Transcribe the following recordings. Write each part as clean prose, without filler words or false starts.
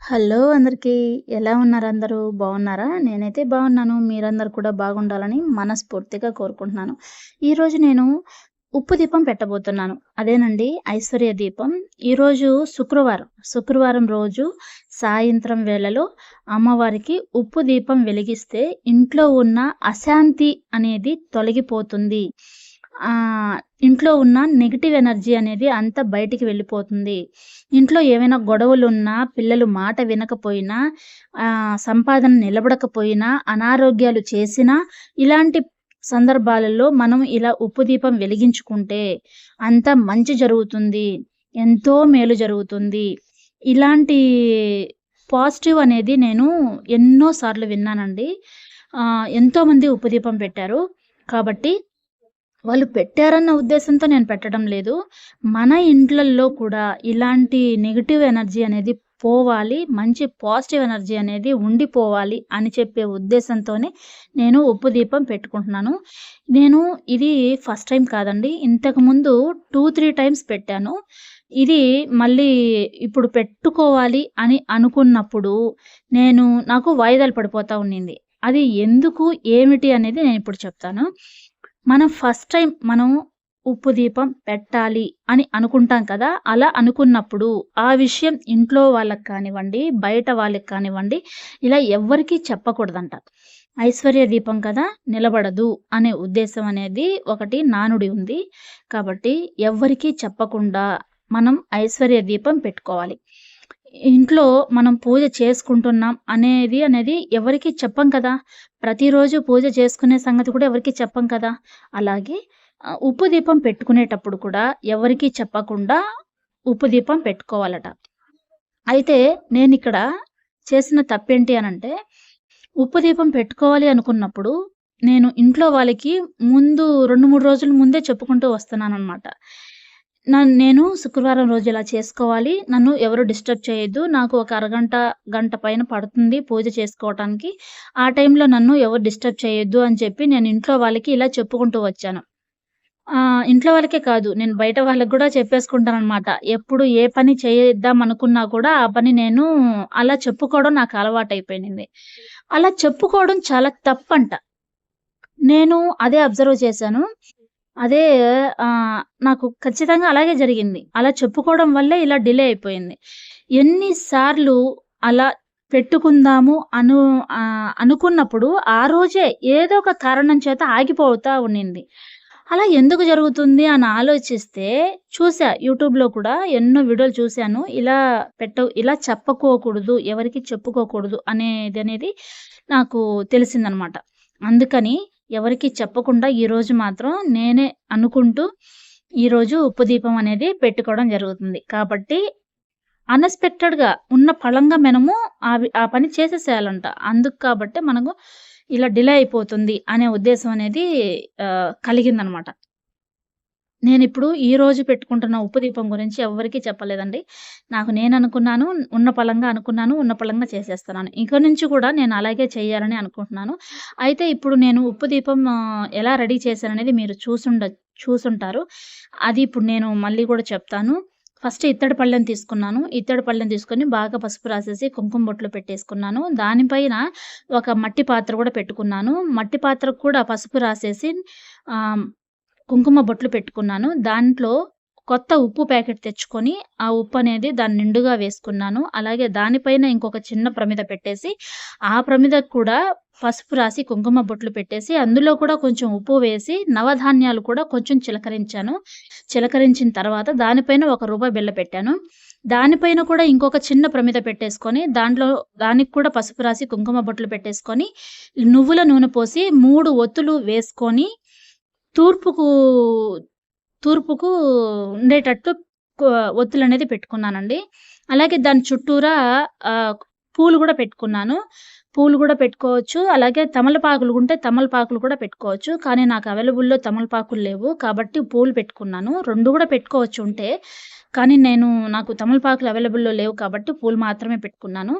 Hello అందరికీ. ఎలా ఉన్నారు అందరూ? బాగున్నారా? నేనైతే బాగున్నాను. మీరందరూ కూడా బాగుండాలని మనస్ఫూర్తిగా కోరుకుంటున్నాను. ఈరోజు నేను ఉప్పు దీపం పెట్టబోతున్నాను. అదేనండి ఐశ్వర్య దీపం. ఈరోజు శుక్రవారం. శుక్రవారం రోజు సాయంత్రం వేళలో అమ్మవారికి ఉప్పు దీపం వెలిగిస్తే ఇంట్లో ఉన్న అశాంతి అనేది తొలగిపోతుంది. ఇంట్లో ఉన్న నెగెటివ్ ఎనర్జీ అనేది అంతా బయటికి వెళ్ళిపోతుంది. ఇంట్లో ఏవైనా గొడవలున్నా, పిల్లలు మాట వినకపోయినా, సంపాదన నిలబడకపోయినా, అనారోగ్యాలు చేసినా, ఇలాంటి సందర్భాలలో మనం ఇలా ఉప్పు దీపం వెలిగించుకుంటే అంతా మంచి జరుగుతుంది. ఎంతో మేలు జరుగుతుంది. ఇలాంటి పాజిటివ్ అనేది నేను ఎన్నో సార్లు విన్నానండి. ఎంతోమంది ఉప్పు దీపం పెట్టారు. కాబట్టి వాళ్ళు పెట్టారన్న ఉద్దేశంతో నేను పెట్టడం లేదు. మన ఇంట్లల్లో కూడా ఇలాంటి నెగెటివ్ ఎనర్జీ అనేది పోవాలి. మంచి పాజిటివ్ ఎనర్జీ అనేది ఉండిపోవాలి అని చెప్పే ఉద్దేశంతోనే నేను ఉప్పు దీపం పెట్టుకుంటున్నాను. నేను ఇది ఫస్ట్ టైమ్ కాదండి. ఇంతకుముందు 2, 3 టైమ్స్ పెట్టాను. ఇది మళ్ళీ ఇప్పుడు పెట్టుకోవాలి అని అనుకున్నప్పుడు నాకు వాయిదాలు పడిపోతా ఉన్నింది. అది ఎందుకు, ఏమిటి అనేది నేనిప్పుడు చెప్తాను. మనం ఫస్ట్ టైం ఉప్పు దీపం పెట్టాలి అని అనుకుంటాం కదా! అలా అనుకున్నప్పుడు ఆ విషయం ఇంట్లో వాళ్ళకి కానివ్వండి, బయట వాళ్ళకి కానివ్వండి, ఇలా ఎవ్వరికీ చెప్పకూడదంట. ఐశ్వర్య దీపం కదా! నిలబడదు అనే ఉద్దేశం అనేది ఒకటి నానుడి ఉంది. కాబట్టి ఎవ్వరికీ చెప్పకుండా మనం ఐశ్వర్య దీపం పెట్టుకోవాలి. ఇంట్లో మనం పూజ చేసుకుంటున్నాం అనేది ఎవరికీ చెప్పం కదా! ప్రతిరోజు పూజ చేసుకునే సంగతి కూడా ఎవరికీ చెప్పం కదా! అలాగే ఉప్పు దీపం పెట్టుకునేటప్పుడు కూడా ఎవరికీ చెప్పకుండా ఉప్పు దీపం పెట్టుకోవాలట. అయితే నేనిక్కడ చేసిన తప్పేంటి అనంటే, ఉప్పు దీపం పెట్టుకోవాలి అనుకున్నప్పుడు నేను ఇంట్లో వాళ్ళకి ముందు 2, 3 రోజుల ముందే చెప్పుకుంటూ వస్తున్నాననమాట. నేను శుక్రవారం రోజు ఇలా చేసుకోవాలి. నన్ను ఎవరు డిస్టర్బ్ చేయొద్దు. నాకు ఒక అరగంట, గంట పైన పడుతుంది పూజ చేసుకోవటానికి. ఆ టైంలో నన్ను ఎవరు డిస్టర్బ్ చేయొద్దు అని చెప్పి నేను ఇంట్లో వాళ్ళకి ఇలా చెప్పుకుంటూ వచ్చాను. ఇంట్లో వాళ్ళకే కాదు, నేను బయట వాళ్ళకి గూడా చెప్పేసుకుంటాననమాట. ఎప్పుడు ఏ పని చేద్దాం అనుకున్నా కూడా ఆ పని నేను అలా చెప్పుకోవడం నాకు అలవాటయిపోయింది. అలా చెప్పుకోవడం చాలా తప్పంట. నేను అదే అబ్జర్వ్ చేశాను. అదే నాకు ఖచ్చితంగా అలాగే జరిగింది. అలా చెప్పుకోవడం వల్లే ఇలా డిలే అయిపోయింది. ఎన్ని సార్లు అలా పెట్టుకుందాము అనుకున్నప్పుడు ఆ రోజే ఏదో ఒక కారణం చేత ఆగిపోతా ఉన్నింది. అలా ఎందుకు జరుగుతుంది అని ఆలోచిస్తే చూసా, యూట్యూబ్‌లో కూడా ఎన్నో వీడియోలు చూసాను. ఇలా చెప్పుకోకూడదు, ఎవరికీ చెప్పుకోకూడదు అనేది నాకు తెలిసిందనమాట. అందుకని ఎవరికీ చెప్పకుండా ఈరోజు మాత్రం నేనే అనుకుంటూ ఈరోజు ఉప్పు దీపం అనేది పెట్టుకోవడం జరుగుతుంది. కాబట్టి అన్‌ఎక్స్‌పెక్టెడ్‌గా ఉన్న పళంగా మనము ఆ పని చేసేసేయాలంట. అందుకు కాబట్టే మనకు ఇలా డిలే అయిపోతుంది అనే ఉద్దేశం అనేది కలిగిందనమాట. నేనిప్పుడు ఈరోజు పెట్టుకుంటున్న ఉప్పు దీపం గురించి ఎవ్వరికీ చెప్పలేదండి. నేననుకున్నాను, ఉన్న పళంగా అనుకున్నాను, ఉన్న పళంగా చేసేస్తున్నాను. ఇక నుంచి కూడా నేను అలాగే చేయాలని అనుకుంటున్నాను. అయితే ఇప్పుడు నేను ఉప్పు దీపం ఎలా రెడీ చేశాననేది మీరు చూసుంటారు. అది ఇప్పుడు నేను మళ్ళీ కూడా చెప్తాను. ఫస్ట్ ఇత్తడి పళ్ళెం తీసుకున్నాను. ఇత్తడి పళ్ళెం తీసుకొని బాగా పసుపు రాసేసి కుంకుమ బొట్లు పెట్టేసుకున్నాను. దానిపైన ఒక మట్టి పాత్ర కూడా పెట్టుకున్నాను. మట్టి పాత్రకు కూడా పసుపు రాసేసి ఆహ్, కుంకుమ బొట్లు పెట్టుకున్నాను. దాంట్లో కొత్త ఉప్పు ప్యాకెట్ తెచ్చుకొని, ఆ ఉప్పనేది దాని నిండుగా వేసుకున్నాను. అలాగే దానిపైన ఇంకొక చిన్న ప్రమిద పెట్టేసి, ఆ ప్రమిదకు కూడా పసుపు రాసి కుంకుమ బొట్లు పెట్టేసి, అందులో కూడా కొంచెం ఉప్పు వేసి, నవధాన్యాలు కూడా కొంచెం చిలకరించాను. చిలకరించిన తర్వాత దానిపైన రూ. 1 బిళ్ళ పెట్టాను. దానిపైన కూడా ఇంకొక చిన్న ప్రమిద పెట్టేసుకొని, దానికి కూడా పసుపు రాసి కుంకుమ బొట్లు పెట్టేసుకొని, నువ్వుల నూనె పోసి 3 ఒత్తులు వేసుకొని తూర్పుకు తూర్పుకు ఉండేటట్టు ఒత్తులనేది పెట్టుకున్నానండి. అలాగే దాని చుట్టూరా పూలు గూడా పెట్టుకున్నాను. పూలు గూడా పెట్టుకోవచ్చు. అలాగే తమలపాకులు కూడా పెట్టుకోవచ్చు. కానీ నాకు అవైలబుల్‌లో తమలపాకులు లేవు. కాబట్టి పూలు పెట్టుకున్నాను. 2 గూడా పెట్టుకోవచ్చు ఉంటే. కానీ నాకు తమలపాకులు అవైలబుల్‌లో లేవు కాబట్టి పూలు మాత్రమే పెట్టుకున్నాను.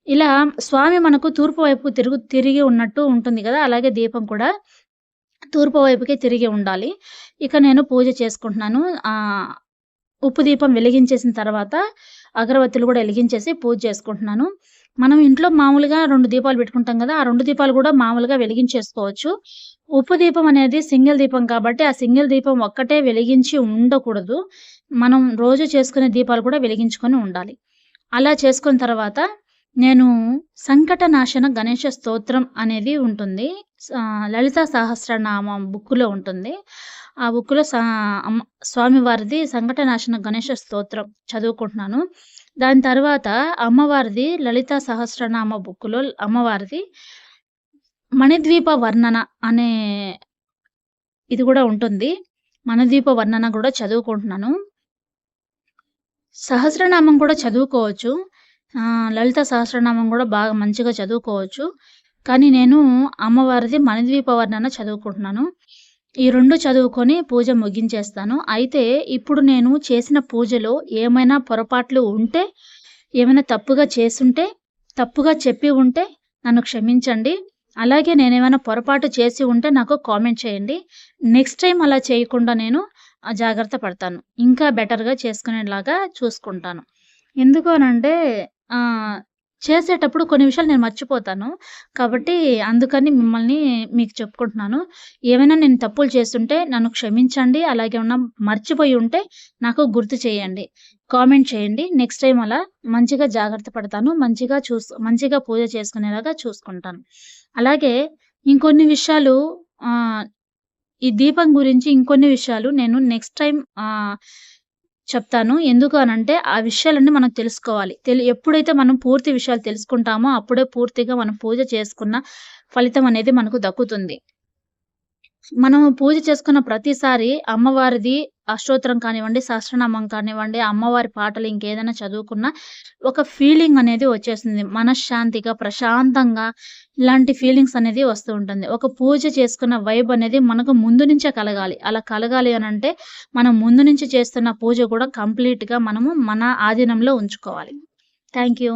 ఇలా స్వామి మనకు తూర్పు వైపు తిరిగి ఉన్నట్టు ఉంటుంది గదా! అలాగే దీపం కూడా తూర్పు వైపుకే తిరిగి ఉండాలి. ఇక నేను పూజ చేసుకుంటున్నాను. ఉప్పు దీపం వెలిగించేసిన తర్వాత అగరబత్తులు కూడా ఎలిగించేసి పూజ చేసుకుంటున్నాను. మనం ఇంట్లో మామూలుగా 2 దీపాలు పెట్టుకుంటాం గదా! ఆ 2 దీపాలు గూడా మామూలుగా వెలిగించేసుకోవచ్చు. ఉప్పు దీపం అనేది సింగిల్ దీపం కాబట్టి, ఆ సింగిల్ దీపం ఒక్కటే వెలిగించి ఉండకూడదు. మనం రోజు చేసుకునే దీపాలు కూడా వెలిగించుకొని ఉండాలి. అలా చేసుకున్న తర్వాత నేను సంకటనాశన గణేష స్తోత్రం అనేది ఉంటుంది. లలితా సహస్రనామం బుక్కులో ఉంటుంది. ఆ బుక్కులో స్వామివారిది సంకటనాశన గణేష స్తోత్రం చదువుకుంటున్నాను. దాని తర్వాత అమ్మవారిది లలితా సహస్రనామ బుక్కులో అమ్మవారిది మణిద్వీప వర్ణన అనే ఇది గూడా ఉంటుంది. మణిద్వీప వర్ణన గూడా చదువుకుంటున్నాను. సహస్రనామం కూడా చదువుకోవచ్చు. లలిత సహస్రనామం గూడా బాగా మంచిగా చదువుకోవచ్చు. కానీ నేను అమ్మవారిది మణిద్వీప వర్ణన చదువుకుంటున్నాను. ఈ 2 చదువుకొని పూజ ముగించేస్తాను. అయితే ఇప్పుడు నేను చేసిన పూజలో ఏమైనా పొరపాట్లు ఉంటే, ఏమైనా తప్పుగా చేసుంటే, తప్పుగా చెప్పి ఉంటే నన్ను క్షమించండి. అలాగే నేనేమైనా పొరపాటు చేసి ఉంటే నాకు కామెంట్ చేయండి. నెక్స్ట్ టైమ్ అలా చేయకుండా నేను జాగ్రత్త పడతాను. ఇంకా బెటర్‌గా చేసుకునేలాగా చూసుకుంటాను. ఎందుకు అనంటే చేసేటప్పుడు కొన్ని విషయాలు నేను మర్చిపోతాను. కాబట్టి అందుకని మీకు చెప్పుకుంటున్నాను. ఏమైనా నేను తప్పులు చేసుంటే నన్ను క్షమించండి. అలాగే ఏమన్నా మర్చిపోయి ఉంటే నాకు గుర్తు చేయండి. కామెంట్ చేయండి. నెక్స్ట్ టైమ్ అలా మంచిగా జాగ్రత్త పడతాను. మంచిగా పూజ చేసుకునేలాగా చూసుకుంటాను. అలాగే ఇంకొన్ని విషయాలు ఈ దీపం గురించి ఇంకొన్ని విషయాలు నేను నెక్స్ట్ టైమ్ చెప్తాను. ఎందుకు అనంటే, ఆ విషయాలన్నీ మనం తెలుసుకోవాలి. ఎప్పుడైతే మనం పూర్తి విషయాలు తెలుసుకుంటామో, అప్పుడే పూర్తిగా మనం పూజ చేసుకున్న ఫలితం అనేది మనకు దక్కుతుంది. మనం పూజ చేసుకున్న ప్రతిసారి అమ్మవారిది అష్టోత్తరం కానివ్వండి, సహస్రనామం కానివ్వండి, అమ్మవారి పాటలు ఇంకేదైనా చదువుకున్నా ఒక ఫీలింగ్ అనేది వచ్చేస్తుంది. మనశ్శాంతిగా, ప్రశాంతంగా ఇలాంటి ఫీలింగ్స్ అనేది వస్తూ ఉంటుంది. ఒక పూజ చేసుకున్న వైబ్ అనేది మనకు ముందు నుంచే కలగాలి. అలా కలగాలి అనంటే మనం ముందు నుంచి చేస్తున్న పూజ కూడా కంప్లీట్‌గా మనము మన ఆధీనంలో ఉంచుకోవాలి. Thank you.